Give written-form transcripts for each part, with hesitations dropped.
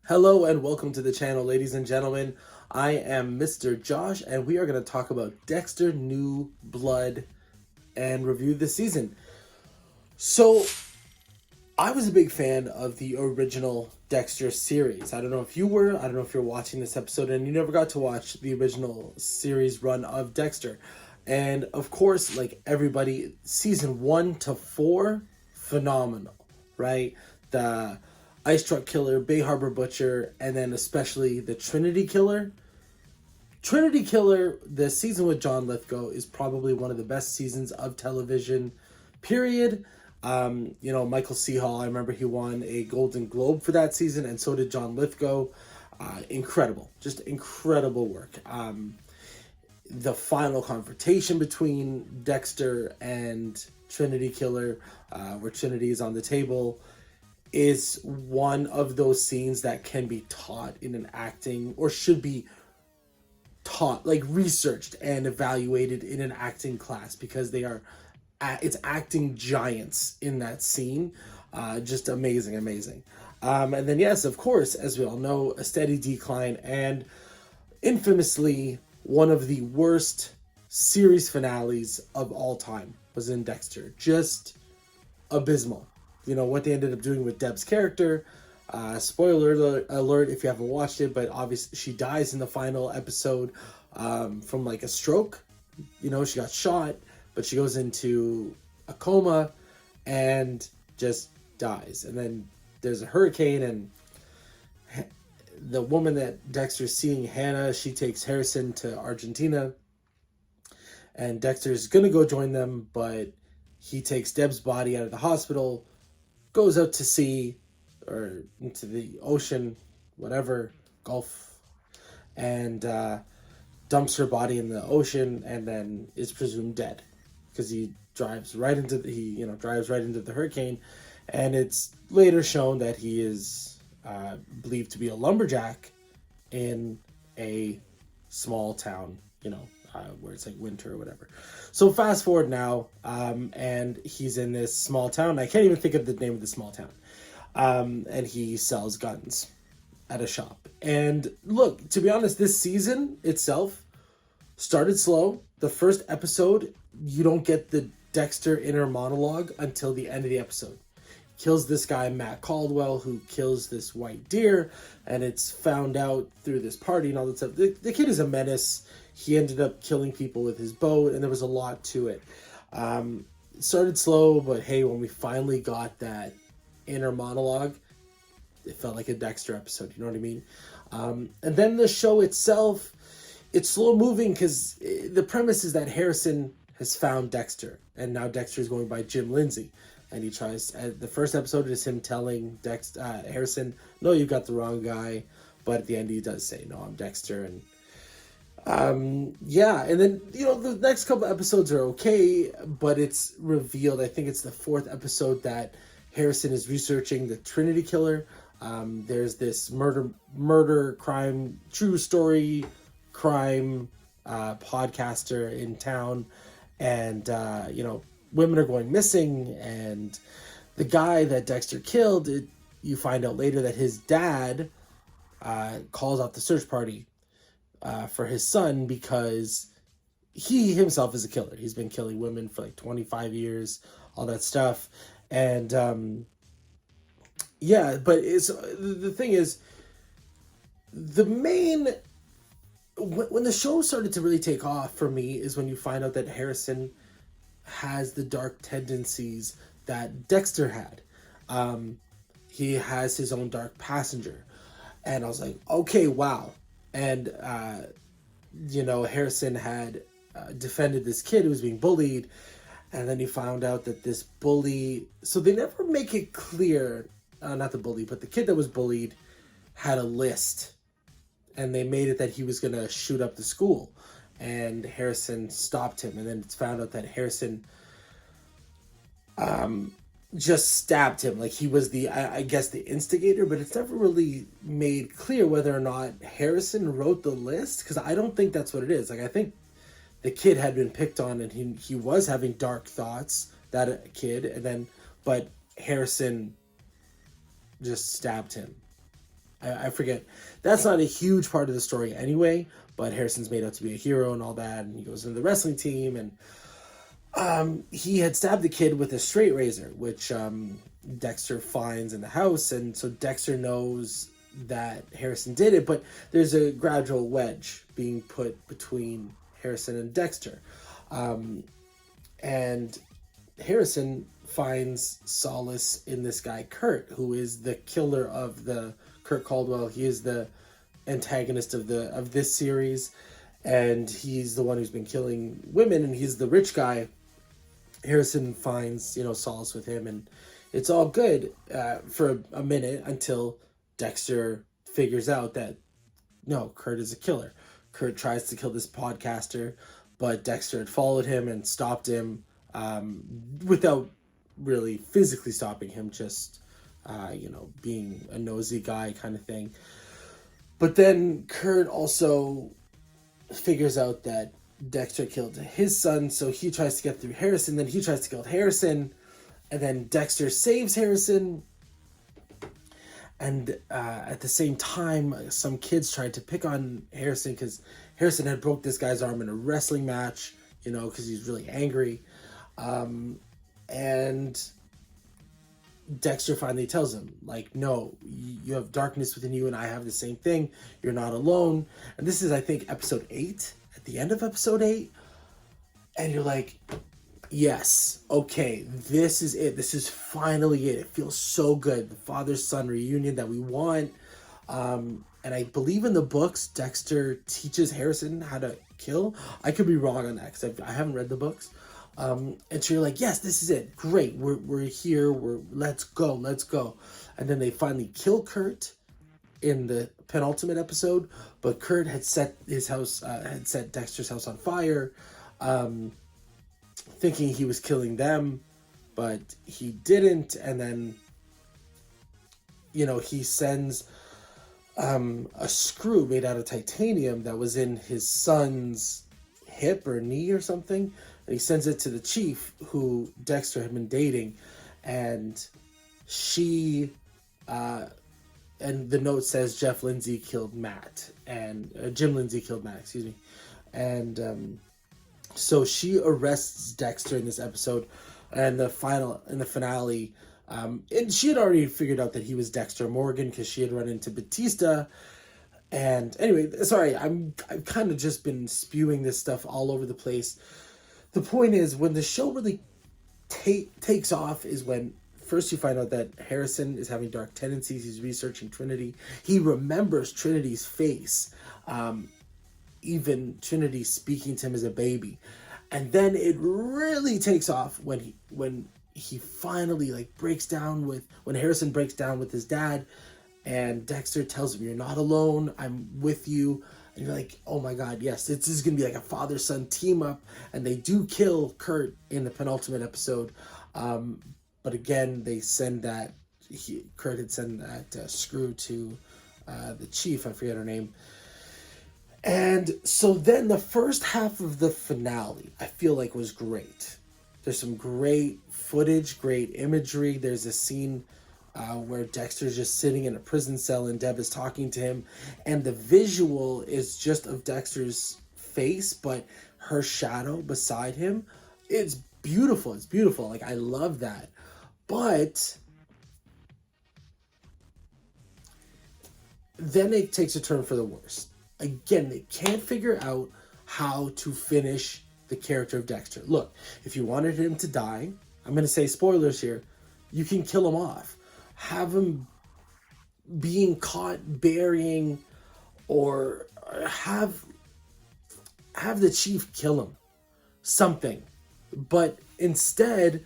Hello and welcome to the channel, ladies and gentlemen. I am Mr. Josh, and we are going to talk about Dexter New Blood and review this season. So, I was a big fan of the original Dexter series. I don't know if you were, I don't know if you're watching this episode and you never got to watch the original series run of Dexter. And of course, like everybody, season 1 to 4, phenomenal, right? The Ice Truck Killer, Bay Harbor Butcher, and then especially the Trinity Killer. Trinity Killer, the season with John Lithgow, is probably one of the best seasons of television, period. Michael C. Hall, I remember he won a Golden Globe for that season, and so did John Lithgow. Incredible, just incredible work. The final confrontation between Dexter and Trinity Killer, where Trinity is on the table, is one of those scenes that can be taught in an acting, or should be taught, like researched and evaluated in an acting class, because it's acting giants in that scene. Just amazing. And then, yes, of course, as we all know, a steady decline, and infamously one of the worst series finales of all time was in Dexter. Just abysmal. What they ended up doing with Deb's character. Spoiler alert if you haven't watched it, but obviously she dies in the final episode from like a stroke. She got shot, but she goes into a coma and just dies. And then there's a hurricane, and the woman that Dexter's seeing, Hannah, she takes Harrison to Argentina, and Dexter's gonna go join them, but he takes Deb's body out of the hospital, goes out to sea or into the ocean, whatever, Gulf, and dumps her body in the ocean, and then is presumed dead because he drives right into the hurricane, and it's later shown that he is believed to be a lumberjack in a small town, where it's like winter or whatever. So fast forward now, and he's in this small town. I can't even think of the name of the small town. And he sells guns at a shop. And look, to be honest, this season itself started slow. The first episode, you don't get the Dexter inner monologue until the end of the episode. Kills this guy, Matt Caldwell, who kills this white deer, and it's found out through this party and all that stuff. The kid is a menace. He ended up killing people with his boat, and there was a lot to it. It started slow, but hey, when we finally got that inner monologue, it felt like a Dexter episode, you know what I mean? And then the show itself, it's slow moving because the premise is that Harrison has found Dexter, and now Dexter is going by Jim Lindsay. And he tries, the first episode is him telling Harrison, no, you got the wrong guy. But at the end, he does say, no, I'm Dexter. And and then, the next couple episodes are okay, but it's revealed, I think it's the fourth episode, that Harrison is researching the Trinity Killer. There's this murder, crime, true story, crime podcaster in town. And, women are going missing, and the guy that Dexter killed, you find out later that his dad calls out the search party for his son because he himself is a killer. He's been killing women for like 25 years, all that stuff. And but the thing is, when the show started to really take off for me is when you find out that Harrison has the dark tendencies that Dexter had. He has his own dark passenger. And I was like, okay, wow. And, Harrison had defended this kid who was being bullied. And then you found out that this bully... So they never make it clear, not the bully, but the kid that was bullied had a list. And they made it that he was going to shoot up the school. And Harrison stopped him. And then it's found out that Harrison just stabbed him. Like he was the instigator, but it's never really made clear whether or not Harrison wrote the list, because I don't think that's what it is. Like, I think the kid had been picked on, and he was having dark thoughts, that kid, but Harrison just stabbed him. I forget. That's not a huge part of the story anyway, but Harrison's made out to be a hero and all that, and he goes into the wrestling team, and he had stabbed the kid with a straight razor, which Dexter finds in the house, and so Dexter knows that Harrison did it, but there's a gradual wedge being put between Harrison and Dexter. And Harrison finds solace in this guy, Kurt, who is the killer of the Kurt Caldwell. He is the antagonist of this series, and he's the one who's been killing women, and he's the rich guy. Harrison finds, solace with him, and it's all good for a minute until Dexter figures out that, no, Kurt is a killer. Kurt tries to kill this podcaster, but Dexter had followed him and stopped him without really physically stopping him, just, being a nosy guy kind of thing. But then Kurt also figures out that Dexter killed his son, so he tries to get through Harrison, then he tries to kill Harrison, and then Dexter saves Harrison. And at the same time, some kids tried to pick on Harrison because Harrison had broke this guy's arm in a wrestling match, because he's really angry. And Dexter finally tells him, like, no, you have darkness within you and I have the same thing. You're not alone. And this is, I think, episode 8, at the end of episode 8. And you're like, yes, okay, this is it. This is finally it. It feels so good. The father-son reunion that we want. And I believe in the books, Dexter teaches Harrison how to kill. I could be wrong on that because I haven't read the books. And so you're like, yes, this is it. Great. We're here. Let's go. And then they finally kill Kurt in the penultimate episode, but Kurt had set Dexter's house on fire, thinking he was killing them, but he didn't. And then, he sends a screw made out of titanium that was in his son's hip or knee or something. And he sends it to the chief who Dexter had been dating. And she, and the note says Jim Lindsay killed Matt, excuse me. And so she arrests Dexter in this episode. And in the finale, and she had already figured out that he was Dexter Morgan because she had run into Batista. And anyway, sorry, I've kind of just been spewing this stuff all over the place. The point is, when the show really takes off is when first you find out that Harrison is having dark tendencies. He's researching Trinity. He remembers Trinity's face, even Trinity speaking to him as a baby. And then it really takes off when he finally when Harrison breaks down with his dad, and Dexter tells him, "You're not alone. I'm with you." And you're like, oh my God, yes, this is going to be like a father-son team up. And they do kill Kurt in the penultimate episode. But again, they send Kurt had sent that screw to the chief, I forget her name. And so then the first half of the finale, I feel like was great. There's some great footage, great imagery. There's a scene where Dexter's just sitting in a prison cell and Deb is talking to him. And the visual is just of Dexter's face, but her shadow beside him. It's beautiful. It's beautiful. Like, I love that. But then it takes a turn for the worse. Again, they can't figure out how to finish the character of Dexter. Look, if you wanted him to die, I'm going to say spoilers here, you can kill him off. Have him being caught burying, or have the chief kill him. Something. But instead,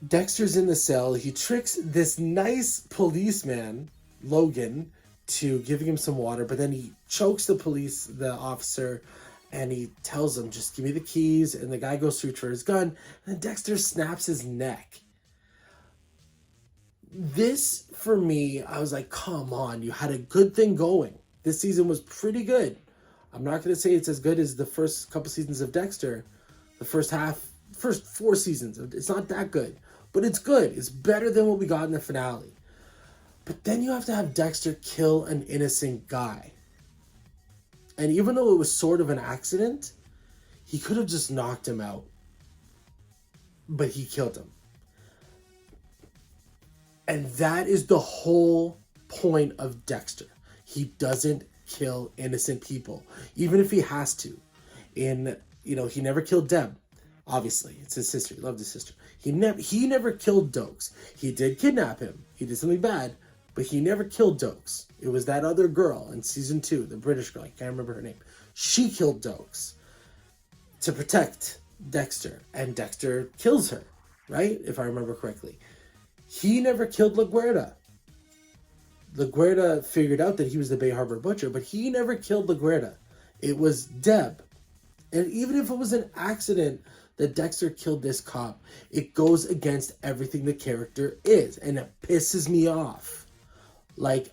Dexter's in the cell. He tricks this nice policeman, Logan, to giving him some water, but then he chokes the officer, and he tells him, just give me the keys, and the guy goes to reach for his gun, and Dexter snaps his neck. This, for me, I was like, come on, you had a good thing going. This season was pretty good. I'm not going to say it's as good as the first couple seasons of Dexter. The first 4 seasons. It's not that good, but it's good. It's better than what we got in the finale. But then you have to have Dexter kill an innocent guy. And even though it was sort of an accident, he could have just knocked him out. But he killed him. And that is the whole point of Dexter. He doesn't kill innocent people, even if he has to. He never killed Deb. Obviously, it's his sister. He loved his sister. He never killed Dokes. He did kidnap him. He did something bad, but he never killed Dokes. It was that other girl in season 2, the British girl. I can't remember her name. She killed Dokes to protect Dexter, and Dexter kills her, right? If I remember correctly. He never killed LaGuerta. LaGuerta figured out that he was the Bay Harbor Butcher, but he never killed LaGuerta. It was Deb. And even if it was an accident that Dexter killed this cop, it goes against everything the character is, and it pisses me off. Like,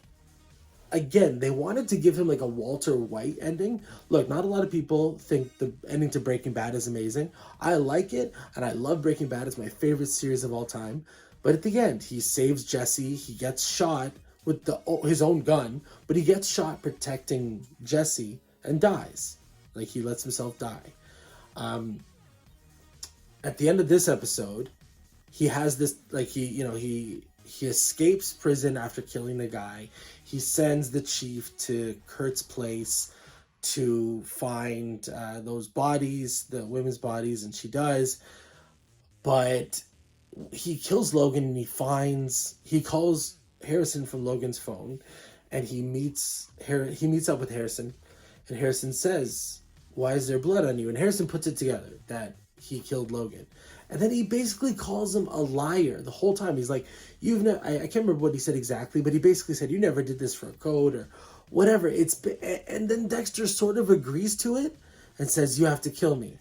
again, they wanted to give him like a Walter White ending. Look, not a lot of people think the ending to Breaking Bad is amazing. I like it, and I love Breaking Bad. It's my favorite series of all time. But at the end, he saves Jesse. He gets shot with his own gun, but he gets shot protecting Jesse and dies. Like, he lets himself die. At the end of this episode, he has this, like, he escapes prison after killing the guy. He sends the chief to Kurt's place to find those bodies, the women's bodies, and she does. But he kills Logan, and he calls Harrison from Logan's phone, and he meets up with Harrison, and Harrison says, "Why is there blood on you?" And Harrison puts it together that he killed Logan. And then he basically calls him a liar the whole time. He's like, I can't remember what he said exactly, but he basically said, "You never did this for a code," or whatever. And then Dexter sort of agrees to it and says, "You have to kill me."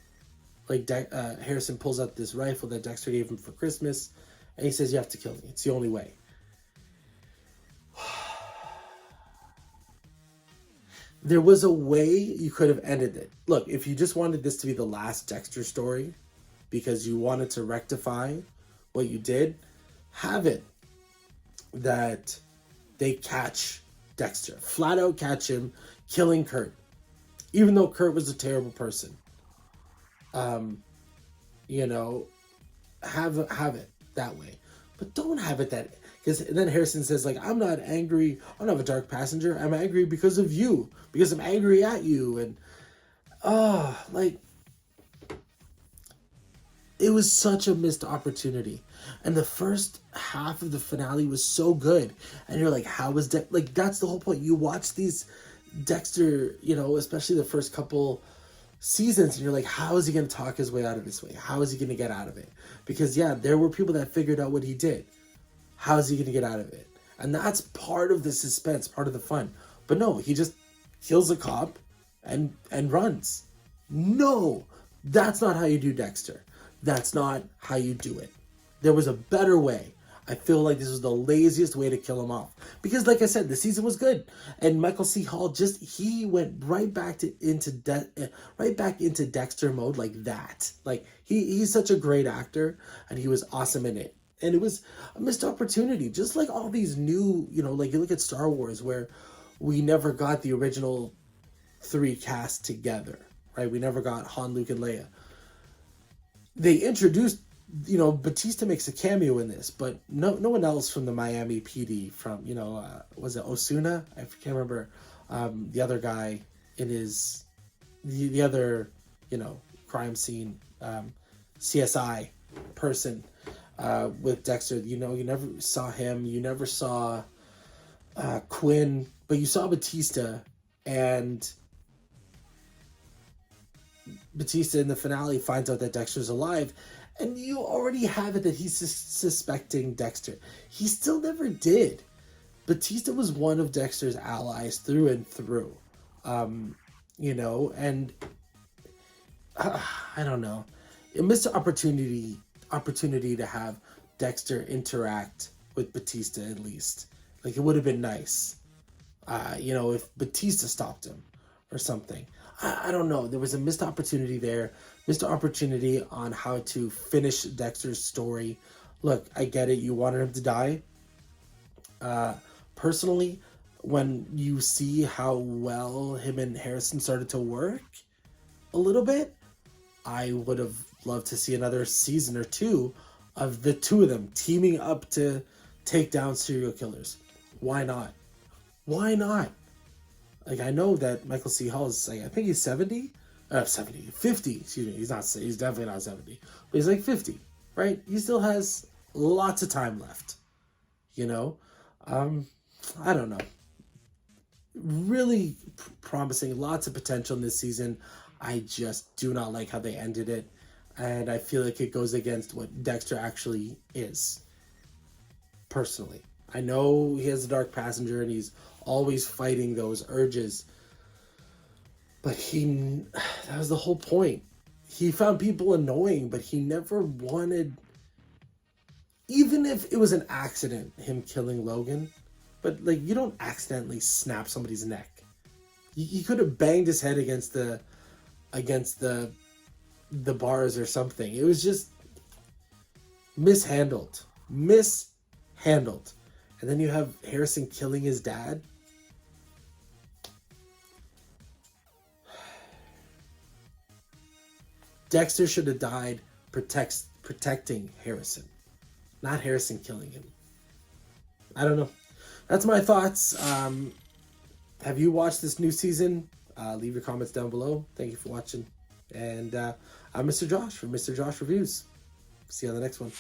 Like, Harrison pulls out this rifle that Dexter gave him for Christmas, and he says, "You have to kill me. It's the only way." There was a way you could have ended it. Look, if you just wanted this to be the last Dexter story because you wanted to rectify what you did, have it that they catch Dexter. Flat out catch him killing Kurt. Even though Kurt was a terrible person. Have it that way. But don't have it that... Because then Harrison says, like, "I'm not angry. I don't have a dark passenger. I'm angry because of you. Because I'm angry at you." And, it was such a missed opportunity. And the first half of the finale was so good. And you're like, how is Dexter... Like, that's the whole point. You watch these Dexter, especially the first couple seasons, and you're like, how is he going to talk his way out of this way? How is he going to get out of it? Because, yeah, there were people that figured out what he did. How is he going to get out of it? And that's part of the suspense, part of the fun. But no, he just kills a cop and runs. No, that's not how you do Dexter. That's not how you do it. There was a better way. I feel like this was the laziest way to kill him off. Because, like I said, the season was good. And Michael C. Hall he went right back into Dexter mode like that. Like, he's such a great actor, and he was awesome in it. And it was a missed opportunity. Just like all these new, like you look at Star Wars, where we never got the original 3 cast together, right? We never got Han, Luke, and Leia. They introduced, Batista makes a cameo in this, but no one else from the Miami PD, from, was it Osuna? I can't remember. The other guy in the other, crime scene, CSI person, with Dexter. You never saw him. You never saw Quinn, but you saw Batista, and Batista in the finale finds out that Dexter's alive, and you already have it that he's suspecting Dexter. He still never did. Batista was one of Dexter's allies through and through. And I don't know. It missed an opportunity to have Dexter interact with Batista at least. Like, it would have been nice. If Batista stopped him or something. I don't know. There was a missed opportunity there. Missed opportunity on how to finish Dexter's story. Look, I get it. You wanted him to die. personally, when you see how well him and Harrison started to work a little bit, I would have loved to see another season or two of the two of them teaming up to take down serial killers. Why not? Why not? Like, I know that Michael C. Hall is like, I think he's 70? 50, excuse me. He's definitely not 70. But he's like 50, right? He still has lots of time left, you know? I don't know. Really promising, lots of potential in this season. I just do not like how they ended it. And I feel like it goes against what Dexter actually is, personally. I know he has a dark passenger and he's always fighting those urges. But that was the whole point. He found people annoying, but he never wanted, even if it was an accident, him killing Logan. But, like, you don't accidentally snap somebody's neck. He could have banged his head against the bars or something. It was just mishandled. And then you have Harrison killing his dad. Dexter should have died protecting Harrison, not Harrison killing him. I don't know. That's my thoughts. Have you watched this new season? Leave your comments down below. Thank you for watching. And I'm Mr. Josh from Mr. Josh Reviews. See you on the next one.